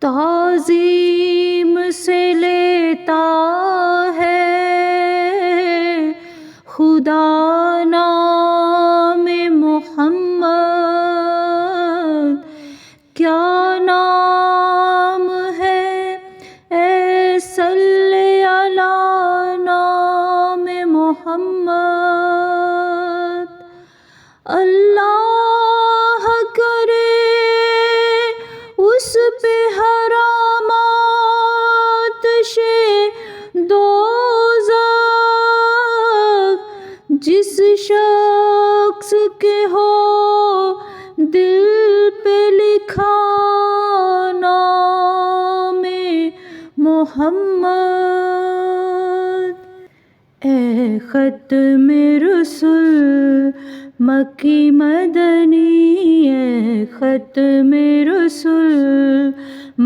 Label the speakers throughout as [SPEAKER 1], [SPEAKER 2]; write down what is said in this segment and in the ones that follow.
[SPEAKER 1] تعظیم سے لیتا ہے خدا نام محمد، کیا نام ہے اے صلی علی نام محمد۔ اللہ کرے اس پہ حرامات سے دوزخ، جس شخص کے ہو دل پہ لکھا نام محمد۔ اے ختم رسول مکی مدنی، اے ختم رسول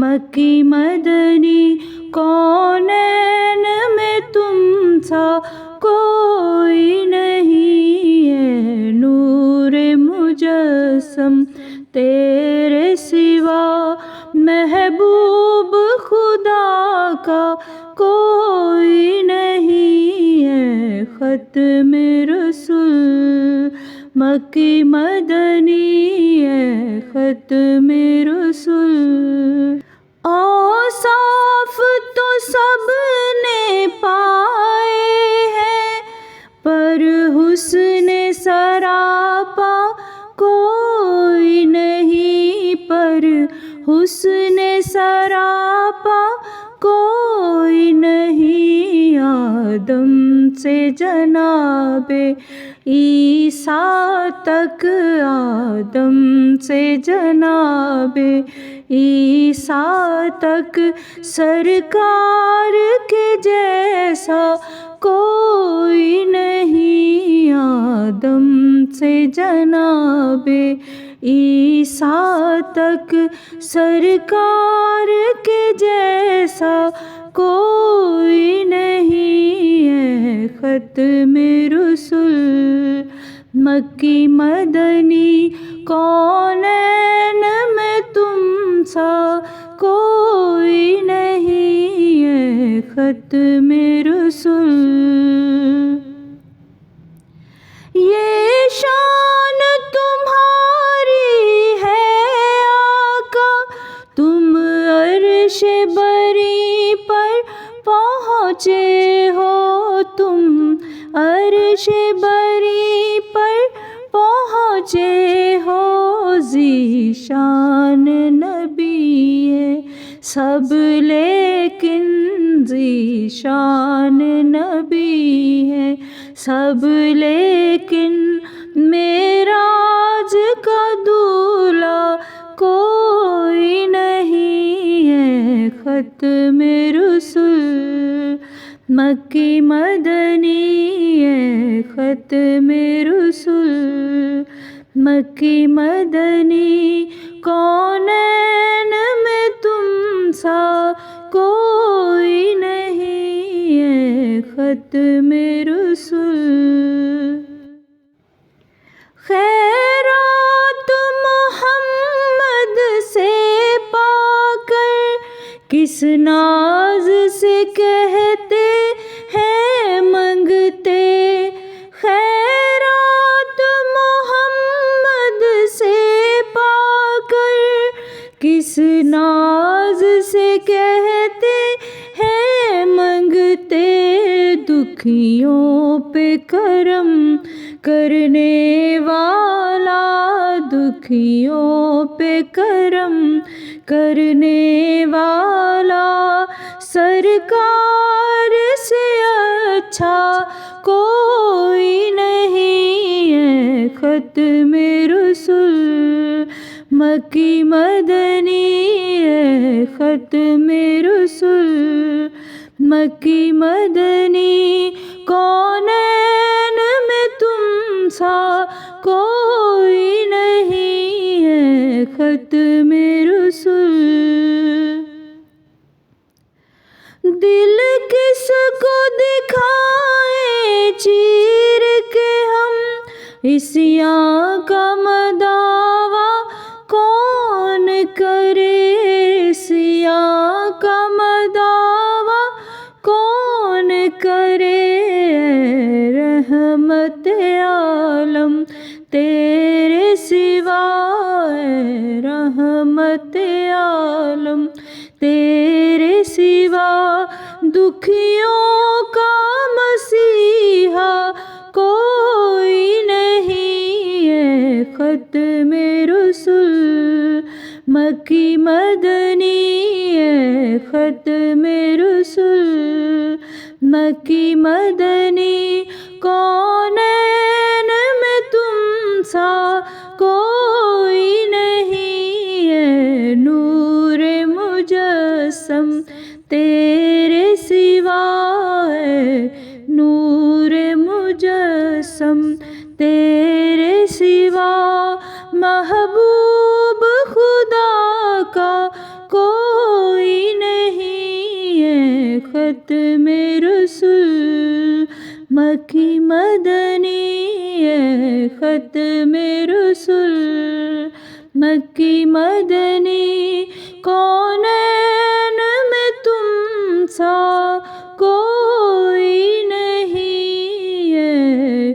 [SPEAKER 1] مکی مدنی، کونین میں تم سا کوئی نہیں، اے نور مجسم تیرے سوا محبوب خدا کا کوئی نہیں، اے ختم رسول مکی مدنی، اے ختم رسول۔ اوصاف تو سب نے پائے ہیں پر حسن سراپا کوئی نہیں، پر حسن سراپا کوئی نہیں۔ آدم سے جناب عیسیٰ تک، آدم سے جناب عیسیٰ تک، سرکار کے جیسا کوئی نہیں۔ آدم سے جناب عیسیٰ تک، سرکار کے جیسا کوئی نہیں، اے ختم رسول مکی مدنی، کونین میں تم سا کوئی نہیں، اے ختم رسول۔ یہ شان تمہاری ہے آقا، تم عرش بری پر پہنچے ہو، تم عرش بری پر پہنچے ہو۔ ذیشان نبی ہے سب لیکن، ذیشان نبی ہے سب لیکن، معراج کا دولہا کوئی نہیں، اے ختم رسول مکی مدنی، اے ختم رسول مکی مدنی، کونین میں تم سا کوئی نہیں، اے ختم رسول۔ خیرات محمد سے پا کر کس ناز سے کہتے ہیں منگتے، خیرات محمد سے پا کر کس ناز سے کہتے ہیں منگتے، دکھیوں پہ کرم کرنے والا، دکھیوں پہ کرم کرنے والا، سرکار سے اچھا کوئی نہیں، اے ختم رسول مکی مدنی، اے ختم رسول مکی مدنی، کونین میں تم سا کوئی نہیں، اے ختم رسول۔ دل کس کو دکھائیں چیر کے ہم، عصیاں کا مداوا کون کرے، عصیاں رحمت عالم، تیرے سوا دکھیوں کا مسیحا کوئی نہیں ہے۔ ختم رسول مکی مدنی ہے، ختم رسول مکی مدنی، کونین میں تم سا کوئی نہیں ہے۔ نور مجسم تیرے سوا ہے، نور مجسم تیرے سوا، محبوب خدا کا کوئی نہیں ہے۔ ختم رسول مکی مدنی ہے، ختم رسول مکی مدنی، کونین میں تم سا کوئی نہیں ہے۔